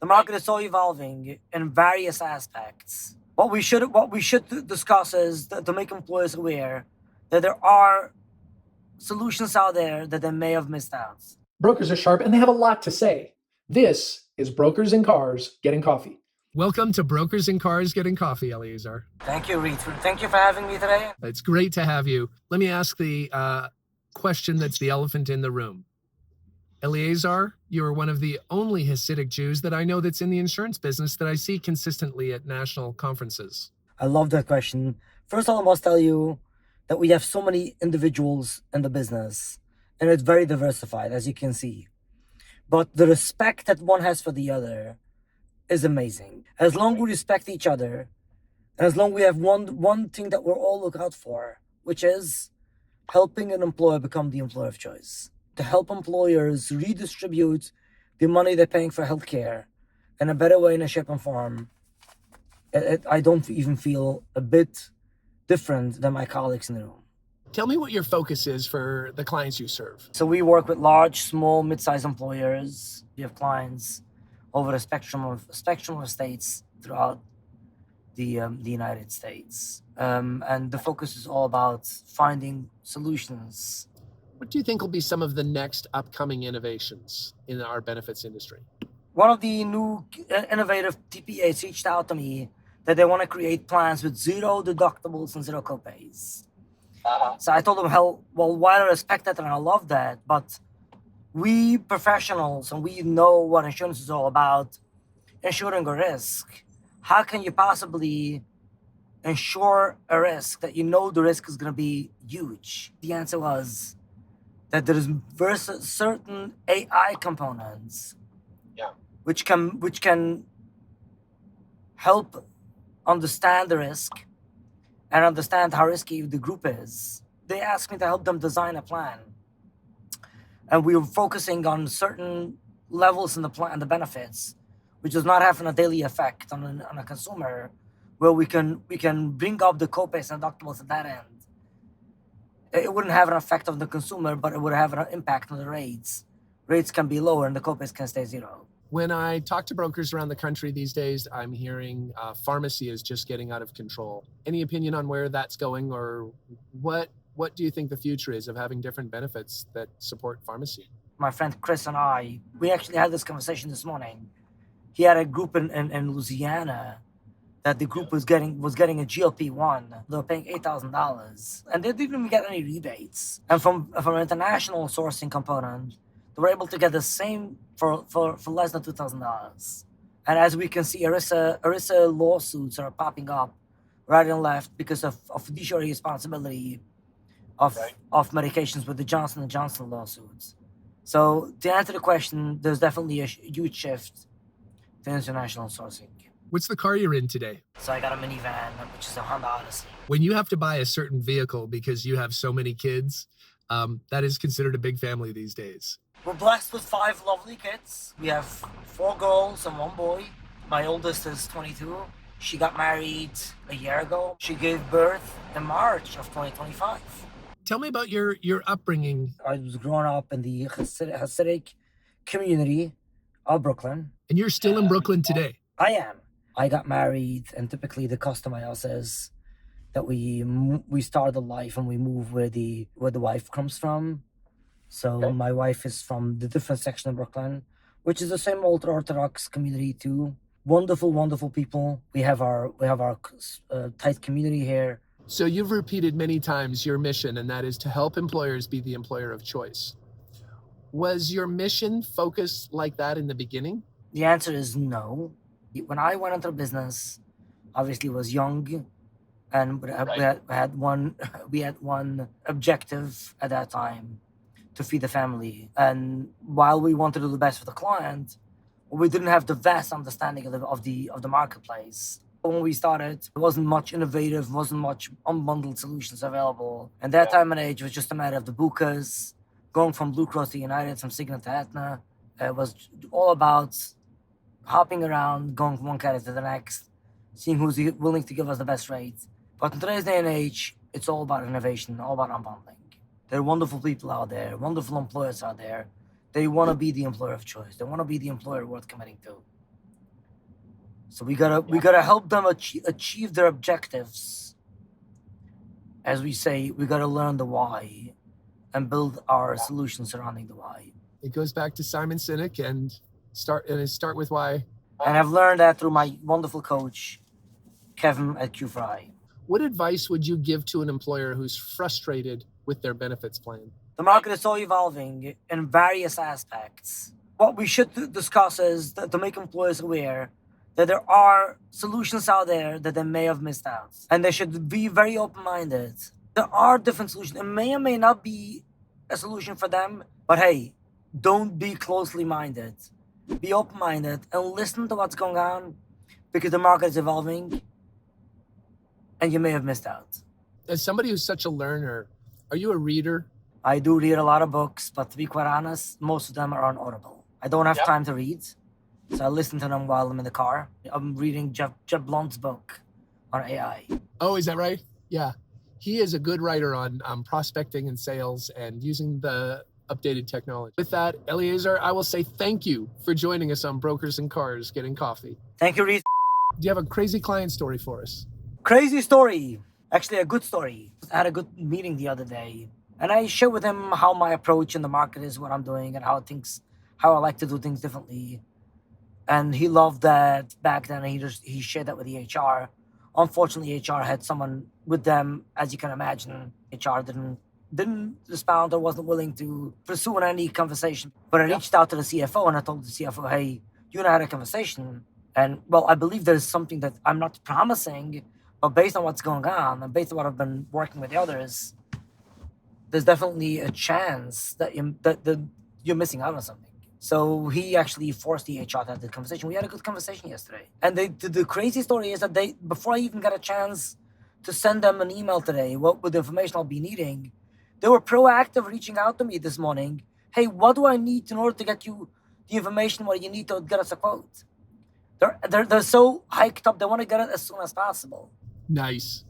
The market is so evolving in various aspects. What we should discuss is to make employers aware that there are solutions out there that they may have missed out. Brokers are sharp and they have a lot to say. This is Brokers in Cars Getting Coffee. Welcome to Brokers in Cars Getting Coffee, Eliezer. Thank you, Reid. Thank you for having me today. It's great to have you. Let me ask the question that's the elephant in the room. Eliezer, you're one of the only Hasidic Jews that I know that's in the insurance business that I see consistently at national conferences. I love that question. First of all, I must tell you that we have so many individuals in the business, and it's very diversified, as you can see. But the respect that one has for the other is amazing. As long as we respect each other, and as long as we have one thing that we're all look out for, which is helping an employer become the employer of choice. To help employers redistribute the money they're paying for healthcare in a better way in a ship and farm. I don't even feel a bit different than my colleagues in the room. Tell me what your focus is for the clients you serve. So we work with large, small, mid-sized employers. We have clients over a spectrum of states throughout the United States. And the focus is all about finding solutions. What do you think will be some of the next upcoming innovations in our benefits industry? One of the new innovative TPAs reached out to me that they want to create plans with zero deductibles and zero copays. So I told them, while I respect that and I love that, but we professionals, and we know what insurance is all about, insuring a risk. How can you possibly insure a risk that you know the risk is going to be huge? The answer was that there is certain AI components which can help understand the risk and understand how risky the group is. They asked me to help them design a plan. And we were focusing on certain levels in the plan, the benefits, which does not have a daily effect on a consumer, where we can bring up the copays and deductibles at that end. It wouldn't have an effect on the consumer, but it would have an impact on the rates. Rates can be lower and the copays can stay zero. When I talk to brokers around the country these days, I'm hearing pharmacy is just getting out of control. Any opinion on where that's going, or what do you think the future is of having different benefits that support pharmacy? My friend Chris and we actually had this conversation this morning. He had a group in Louisiana that the group was getting a GLP-1. They were paying $8,000, and they didn't even get any rebates. And from an international sourcing component, they were able to get the same for less than $2,000. And as we can see, ERISA lawsuits are popping up right and left because of fiduciary responsibility of medications with the Johnson & Johnson lawsuits. So to answer the question, there's definitely a huge shift to international sourcing. What's the car you're in today? So I got a minivan, which is a Honda Odyssey. When you have to buy a certain vehicle because you have so many kids, that is considered a big family these days. We're blessed with 5 lovely kids. We have 4 girls and 1 boy. My oldest is 22. She got married a year ago. She gave birth in March of 2025. Tell me about your upbringing. I was growing up in the Hasidic community of Brooklyn. And you're still in Brooklyn today? I am. I got married, and typically the custom I also is that we start the life and we move where the wife comes from. So my wife is from the different section of Brooklyn, which is the same ultra-Orthodox community too. Wonderful, wonderful people. We have our tight community here. So you've repeated many times your mission, and that is to help employers be the employer of choice. Was your mission focused like that in the beginning? The answer is no. When I went into business, obviously was young, and we had one objective at that time, to feed the family. And while we wanted to do the best for the client, we didn't have the vast understanding of the marketplace. When we started, there wasn't much innovative, wasn't much unbundled solutions available. And that time and age was just a matter of the bukas, going from Blue Cross to United, from Cigna to Aetna. It was all about hopping around, going from one carrier to the next, seeing who's willing to give us the best rate. But in today's day and age, it's all about innovation, all about unbundling. There are wonderful people out there, wonderful employers out there. They want to be the employer of choice. They want to be the employer worth committing to. So we gotta help them achieve their objectives. As we say, we gotta learn the why and build our solutions surrounding the why. It goes back to Simon Sinek and start with why. And I've learned that through my wonderful coach, Kevin at Q4I. What advice would you give to an employer who's frustrated with their benefits plan? The market is so evolving in various aspects. What we should discuss is to make employers aware that there are solutions out there that they may have missed out. And they should be very open-minded. There are different solutions. It may or may not be a solution for them, but hey, don't be closely minded. Be open-minded and listen to what's going on, because the market is evolving and you may have missed out. As somebody who's such a learner, are you a reader? I do read a lot of books, but to be quite honest, most of them are on Audible. I don't have time to read, so I listen to them while I'm in the car. I'm reading Jeff Blunt's book on AI. Oh, is that right? Yeah. He is a good writer on prospecting and sales and using the updated technology. With that, Eliezer, I will say thank you for joining us on Brokers and Cars Getting Coffee. Thank you, Reid. Do you have a crazy client story for us? Crazy story. Actually, a good story. I had a good meeting the other day, and I shared with him how my approach in the market is, what I'm doing, and how I like to do things differently. And he loved that back then. He shared that with the HR. Unfortunately, HR had someone with them, as you can imagine. HR didn't respond or wasn't willing to pursue any conversation. But I reached out to the CFO and I told the CFO, hey, you and I had a conversation. And well, I believe there's something that I'm not promising, but based on what's going on and based on what I've been working with the others, there's definitely a chance that you're missing out on something. So he actually forced the HR to have the conversation. We had a good conversation yesterday. And the crazy story is that before I even got a chance to send them an email today, with the information I'll be needing, they were proactive reaching out to me this morning. Hey, what do I need in order to get you the information what you need to get us a quote? They're so hyped up. They want to get it as soon as possible. Nice.